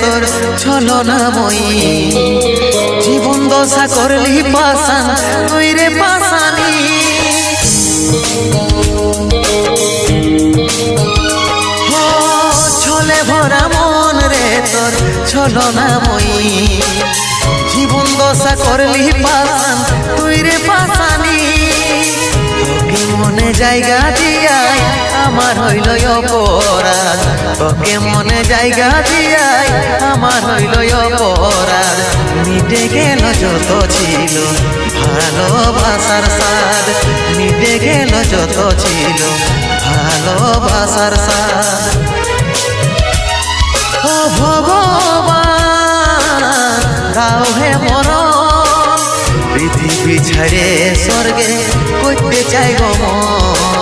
তোর ছলনাময়ী জীবন দশা করলি পাশান তুই রে পাশানি ছলে ভরা মন রে তোর ছলনাময়ী জীবন দশা করলি পাশান তুই রে পাশানি তোকে মনে জায়গা দিয়াই আমার হইল অপরাধ তোকে মনে জায়গা দিয়াই আমার হইল অপরাধ মিটে গেল যত ছিল ভালোবাসার স্বাদ মিটে গেল যত ছিল ভালোবাসার স্বাদ ও ভগবান দাও হে মরণ পৃথিবী ছেড়ে স্বর্গে করতে চাই গো মন